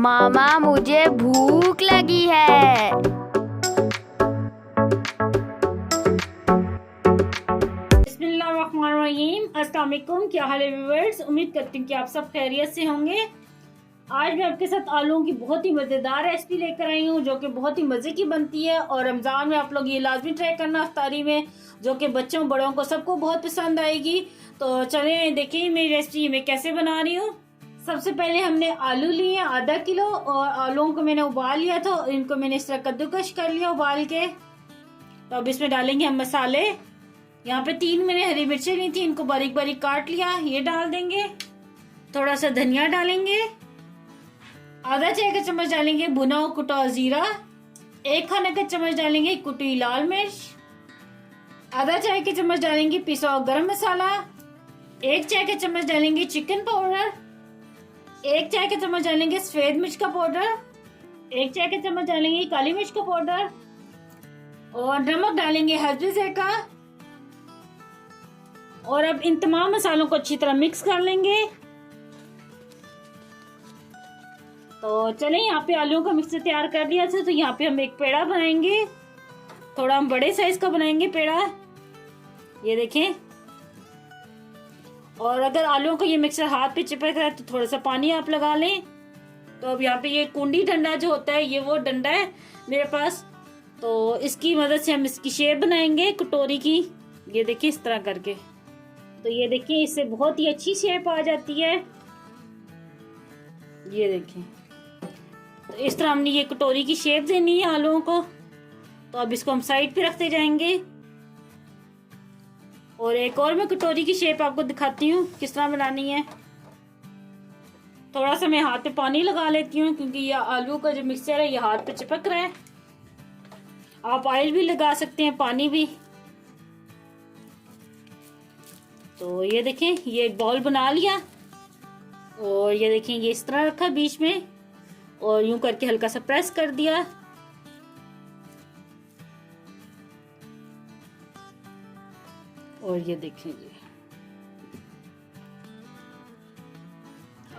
मामा मुझे भूख लगी है। बिस्मिल्लाहिर्रहमानिर्रहीम। अस्सलाम वालेकुम। क्या हाल है व्यूअर्स? उम्मीद करती हूँ कि आप सब खैरियत से होंगे। आज मैं आपके साथ आलूओं की बहुत ही मज़ेदार रेसिपी लेकर आई हूँ जो कि बहुत ही मज़े की बनती है और रमज़ान में आप लोग ये लाजमी ट्राई करना इफ्तारी में, जो कि बच्चों बड़ों को सबको बहुत पसंद आएगी। तो चलें देखिए मेरी रेसिपी मैं कैसे बना रही हूँ। सबसे पहले हमने आलू लिए आधा किलो और आलूओं को मैंने उबाल लिया था। इनको मैंने इस तरह कद्दूकश कर लिया उबाल के। तो अब इसमें डालेंगे हम मसाले। यहाँ पे 3 मैंने हरी मिर्चें ली थी, इनको बारीक बारीक काट लिया, ये डाल देंगे। थोड़ा सा धनिया डालेंगे, आधा चाय का चम्मच डालेंगे भुना हुआ कुटा हुआ जीरा, 1 खाने का चम्मच डालेंगे कुटी लाल मिर्च, आधा चाय का चम्मच डालेंगे पिसा हुआ गरम मसाला, 1 चाय का चम्मच डालेंगे चिकन पाउडर, 1 चाय का चम्मच डालेंगे सफेद मिर्च का पाउडर, 1 चाय का चम्मच डालेंगे काली मिर्च का पाउडर और नमक डालेंगे हस्बे ज़ायक़ा। और अब इन तमाम मसालों को अच्छी तरह मिक्स कर लेंगे। तो चलें यहाँ पे आलूओं का मिक्सचर तैयार कर लिया था। तो यहाँ पे हम एक पेड़ा बनाएंगे, थोड़ा हम बड़े साइज का बनाएंगे पेड़ा, ये देखें। और अगर आलूओं का ये मिक्सचर हाथ पे चिपक रहा है तो थोड़ा सा पानी आप लगा लें। तो अब यहाँ पे ये कुंडी डंडा जो होता है, ये वो डंडा है मेरे पास, तो इसकी मदद से हम इसकी शेप बनाएंगे कटोरी की। ये देखिए इस तरह करके, तो ये देखिए इससे बहुत ही अच्छी शेप आ जाती है। ये देखिए, तो इस तरह हमने ये कटोरी की शेप देनी है आलूओं को। तो अब इसको हम साइड पे रखते जाएंगे। और एक और मैं कटोरी की शेप आपको दिखाती हूँ किस तरह बनानी है। थोड़ा सा मैं हाथ पे पानी लगा लेती हूँ क्योंकि ये आलू का जो मिक्सचर है ये हाथ पे चिपक रहा है। आप ऑयल भी लगा सकते हैं, पानी भी। तो ये देखें ये एक बॉल बना लिया और ये देखें ये इस तरह रखा बीच में और यूं करके हल्का सा प्रेस कर दिया। और ये देखें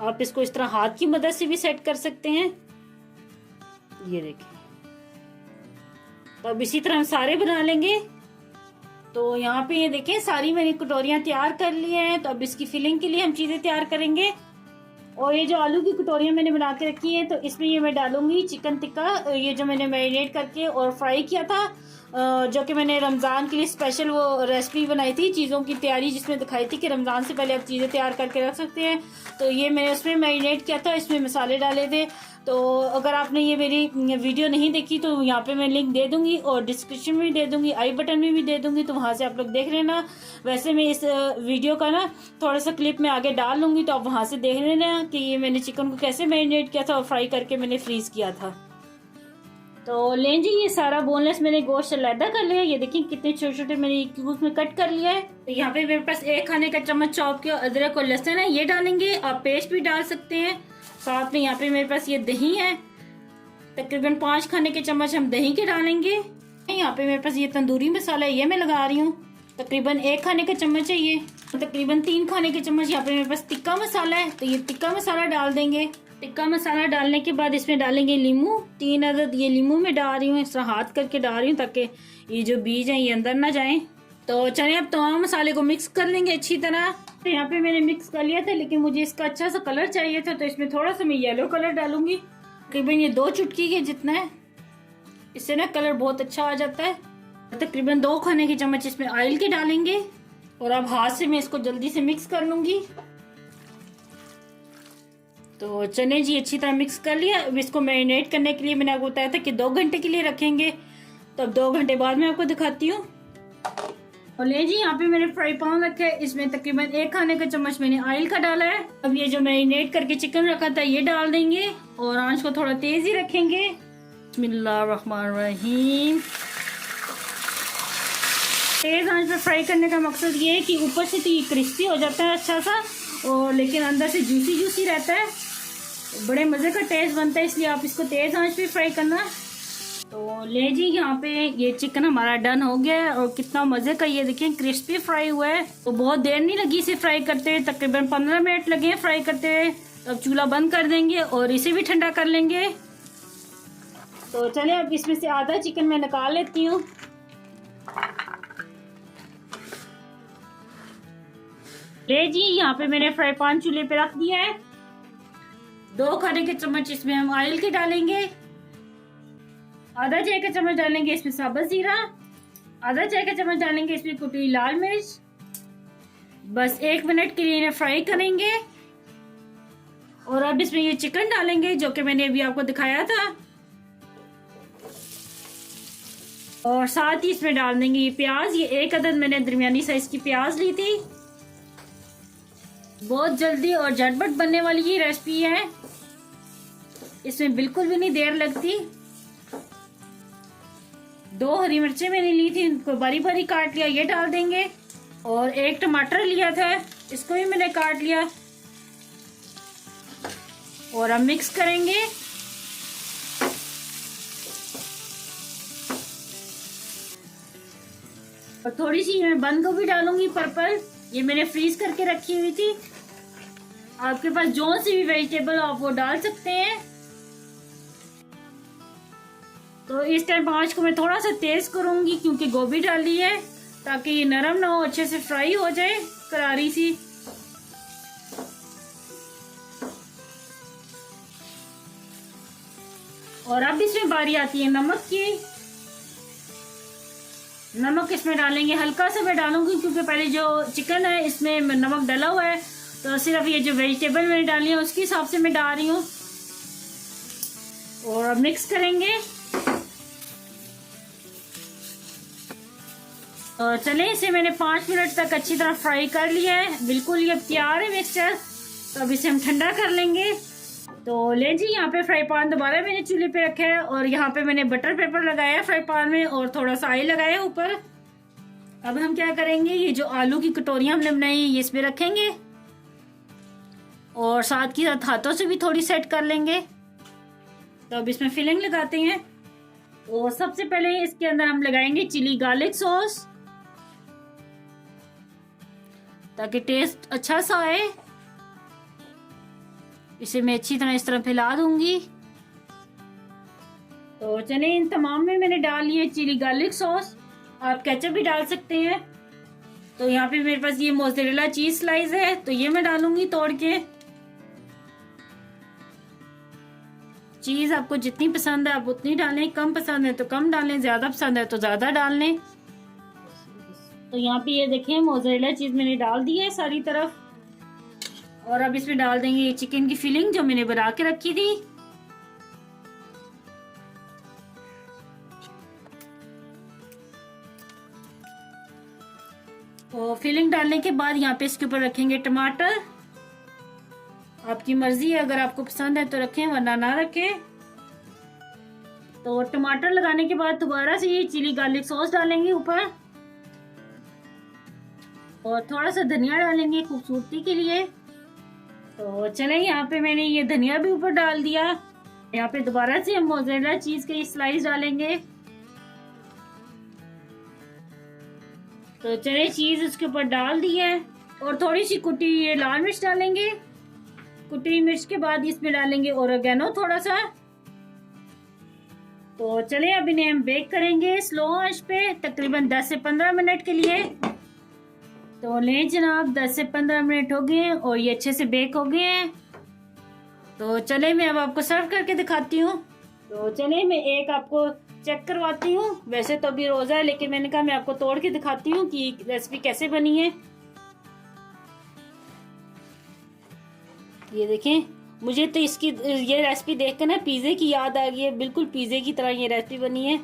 आप इसको इस तरह हाथ की मदद से भी सेट कर सकते हैं। ये देखें, तो अब इसी तरह हम सारे बना लेंगे। तो यहाँ पे ये देखें सारी मैंने कटोरियां तैयार कर ली हैं। तो अब इसकी फिलिंग के लिए हम चीजें तैयार करेंगे। और ये जो आलू की कटोरियां मैंने बना के रखी हैं, तो इसमें ये मैं डालूंगी चिकन टिक्का, ये जो मैंने मैरिनेट करके और फ्राई किया था, जो कि मैंने रमज़ान के लिए स्पेशल वो रेसिपी बनाई थी, चीज़ों की तैयारी जिसमें दिखाई थी कि रमज़ान से पहले आप चीज़ें तैयार करके रख सकते हैं। तो ये मैंने उसमें मैरिनेट किया था, इसमें मसाले डाले थे। तो अगर आपने ये मेरी वीडियो नहीं देखी तो यहाँ पे मैं लिंक दे दूंगी और डिस्क्रिप्शन में भी दे दूंगी, आई बटन में भी दे दूंगी, तो वहाँ से आप लोग देख लेना। वैसे मैं इस वीडियो का ना थोड़ा सा क्लिप में आगे डाल लूंगी, तो आप वहाँ से देख लेना कि ये मैंने चिकन को कैसे मैरिनेट किया था और फ्राई करके मैंने फ्रीज किया था। तो लें जी, ये सारा बोनलेस मैंने गोश्त अलहदा कर लिया। ये देखिए कितने छोटे छोटे मैंने क्यूब्स में कट कर लिया है। तो यहाँ पे मेरे पास 1 खाने का चम्मच चॉप किया अदरक और लहसुन है, ये डालेंगे। आप पेस्ट भी डाल सकते हैं। साथ में यहाँ पे मेरे पास ये दही है, तकरीबन 5 खाने के चम्मच हम दही के डालेंगे। यहाँ पे मेरे पास ये तंदूरी मसाला है, ये मैं लगा रही हूँ, तकरीबन 1 खाने का चम्मच है ये। तकरीबन 3 खाने के चम्मच यहाँ पे मेरे पास टिक्का मसाला है, तो ये टिक्का मसाला डाल देंगे। टिक्का मसाला डालने के बाद इसमें डालेंगे लीमू, 3 अदद ये लीमू में डाल रही हूँ, इस तरह हाथ करके डाल रही हूँ ताकि ये जो बीज हैं ये अंदर ना जाएं। तो चलिए अब तमाम मसाले को मिक्स कर लेंगे अच्छी तरह। तो यहाँ पे मैंने मिक्स कर लिया था, लेकिन मुझे इसका अच्छा सा कलर चाहिए था, तो इसमें थोड़ा सा मैं येलो कलर डालूंगी, तकरीबन ये 2 चुटकी के जितना है। इससे ना कलर बहुत अच्छा आ जाता है। तकरीबन 2 खाने के चम्मच इसमें ऑयल के डालेंगे और अब हाथ से मैं इसको जल्दी से मिक्स कर लूंगी। तो चने जी अच्छी तरह मिक्स कर लिया। अब इसको मैरिनेट करने के लिए मैंने आपको बताया था कि 2 घंटे के लिए रखेंगे। तो अब 2 घंटे बाद मैं आपको दिखाती हूँ। और ले जी यहाँ पे मैंने फ्राई पैन रखा है, इसमें तकरीबन 1 खाने का चम्मच मैंने ऑयल का डाला है। अब ये जो मैरिनेट करके चिकन रखा था ये डाल देंगे और आंच को थोड़ा तेज ही रखेंगे। बिस्मिल्लाहिर्रहमानिर्रहीम। तेज आंच पे फ्राई करने का मकसद ये है कि ऊपर से तो ये क्रिस्पी हो जाता है अच्छा सा, और लेकिन अंदर से जूसी जूसी रहता है, बड़े मज़े का टेस्ट बनता है, इसलिए आप इसको तेज आंच पे फ्राई करना। तो ले जी यहाँ पे ये चिकन हमारा डन हो गया है और कितना मज़े का ये देखिए क्रिस्पी फ्राई हुआ है। तो बहुत देर नहीं लगी इसे फ्राई करते हुए, तकरीबन 15 मिनट लगे फ्राई करते हुए। तो अब चूल्हा बंद कर देंगे और इसे भी ठंडा कर लेंगे। तो चलिए अब इसमें से आधा चिकन मैं निकाल लेती हूँ। ले जी, यहाँ पे मैंने फ्राई पैन चूल्हे पे रख दिया है। 2 खाने के चम्मच इसमें हम ऑयल के डालेंगे। आधा चाय का चम्मच डालेंगे इसमें साबुत जीरा। आधा चाय का चम्मच डालेंगे इसमें कुटी हुई लाल मिर्च। बस 1 मिनट के लिए इन्हें फ्राई करेंगे। और अब इसमें ये चिकन डालेंगे जो कि मैंने अभी आपको दिखाया था। और साथ ही इसमें डाल देंगे ये प्याज। ये 1 अदद मैंने दरमियानी साइज की प्याज ली थी। बहुत जल्दी और झटपट बनने वाली ये रेसिपी है, इसमें बिल्कुल भी नहीं देर लगती। 2 हरी मिर्चें मैंने ली थी, इनको बारी बारी काट लिया, ये डाल देंगे। और 1 टमाटर लिया था, इसको भी मैंने काट लिया। और अब मिक्स करेंगे। और थोड़ी सी मैं बंद गोभी डालूंगी पर्पल, ये मैंने फ्रीज करके रखी हुई थी। आपके पास जो सी भी वेजिटेबल आप वो डाल सकते हैं। तो इस टाइम आंच को मैं थोड़ा सा तेज करूंगी क्योंकि गोभी डाली है, ताकि ये नरम ना हो, अच्छे से फ्राई हो जाए करारी सी। और अब इसमें बारी आती है नमक की। नमक इसमें डालेंगे, हल्का सा मैं डालूंगी क्योंकि पहले जो चिकन है इसमें नमक डाला हुआ है। तो सिर्फ ये जो वेजिटेबल मैंने डाली है उसके हिसाब से मैं डाल रही हूँ। और अब मिक्स करेंगे। और चले, इसे मैंने 5 मिनट तक अच्छी तरह फ्राई कर लिया है। बिल्कुल ये तैयार है मिक्सचर। तो अब इसे हम ठंडा कर लेंगे। तो ले जी, यहाँ पे फ्राई पैन दोबारा मैंने चूल्हे पे रखा है और यहाँ पे मैंने बटर पेपर लगाया है फ्राई पैन में और थोड़ा सा ऑयल लगाया है ऊपर। अब हम क्या करेंगे, ये जो आलू की कटोरियां हमने बनाई है ये इसमें रखेंगे और साथ ही साथ हाथों से भी थोड़ी सेट कर लेंगे। तो अब इसमें फिलिंग लगाते हैं। और सबसे पहले इसके अंदर हम लगाएंगे चिली गार्लिक सॉस, ताकि टेस्ट अच्छा सा आए। इसे मैं अच्छी तरह इस तरह फैला दूंगी। तो चले, इन तमाम में मैंने डाल लिया चिली गार्लिक सॉस। आप केचप भी डाल सकते हैं। तो यहाँ पे मेरे पास ये मोज़रेला चीज स्लाइस है, तो ये मैं डालूंगी तोड़ के। चीज आपको जितनी पसंद है आप उतनी डालें, कम पसंद है तो कम डालें, ज्यादा पसंद है तो ज्यादा डाल लें। तो यहाँ पे ये देखें मोज़रेला चीज मैंने डाल दी है सारी तरफ। और अब इसमें डाल देंगे ये चिकन की फिलिंग जो मैंने बना के रखी थी। और फिलिंग डालने के बाद यहाँ पे इसके ऊपर रखेंगे टमाटर। आपकी मर्जी है, अगर आपको पसंद है तो रखें वरना ना रखें। तो टमाटर लगाने के बाद दोबारा से ये चिली गार्लिक सॉस डालेंगे ऊपर और थोड़ा सा धनिया डालेंगे खूबसूरती के लिए। तो चले, यहाँ पे मैंने ये धनिया भी ऊपर डाल दिया। यहाँ पे दोबारा से हम मोज़रेला चीज के स्लाइस डालेंगे। तो चले, चीज उसके ऊपर डाल दी है और थोड़ी सी कुटी ये लाल मिर्च डालेंगे। कुटी मिर्च के बाद इसमें डालेंगे ओरेगानो थोड़ा सा। तो चले, अब इन्हें हम बेक करेंगे स्लो आंच पे तकरीबन 10 से 15 मिनट के लिए। तो ले जनाब, 10 से 15 मिनट हो गए हैं और ये अच्छे से बेक हो गए हैं। तो चले, मैं अब आपको सर्व करके दिखाती हूँ। तो चले, मैं एक आपको चेक करवाती हूँ। वैसे तो अभी रोजा है, लेकिन मैंने कहा मैं आपको तोड़ के दिखाती हूँ कि रेसिपी कैसे बनी है। ये देखें, मुझे तो इसकी ये रेसिपी देखकर ना पिज़्ज़े की याद आ गई है। बिल्कुल पिज़्ज़े की तरह ये रेसिपी बनी है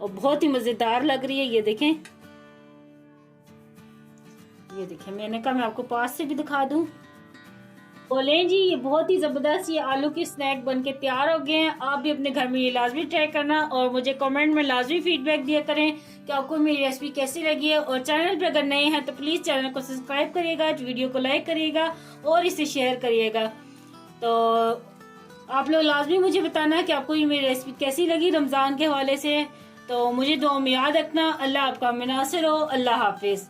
और बहुत ही मज़ेदार लग रही है। ये देखें, ये देखें, मैंने कहा मैं आपको पास से भी दिखा दूं। बोले जी, ये बहुत ही ज़बरदस्त ये आलू की स्नैक बनके तैयार हो गए हैं। आप भी अपने घर में ये लाजमी ट्राई करना और मुझे कमेंट में लाजमी फीडबैक दिया करें कि आपको मेरी रेसिपी कैसी लगी है। और चैनल पे अगर नए हैं तो प्लीज़ चैनल को सब्सक्राइब करिएगा, वीडियो को लाइक करिएगा और इसे शेयर करिएगा। तो आप लोग लाजमी मुझे बताना कि आपको ये मेरी रेसिपी कैसी लगी रमज़ान के हवाले से। तो मुझे दुआ में याद रखना। अल्लाह आपका मुनासिर हो। अल्लाह हाफिज़।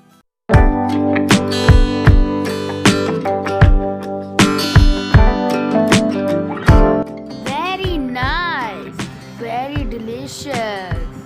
डिलीशियस।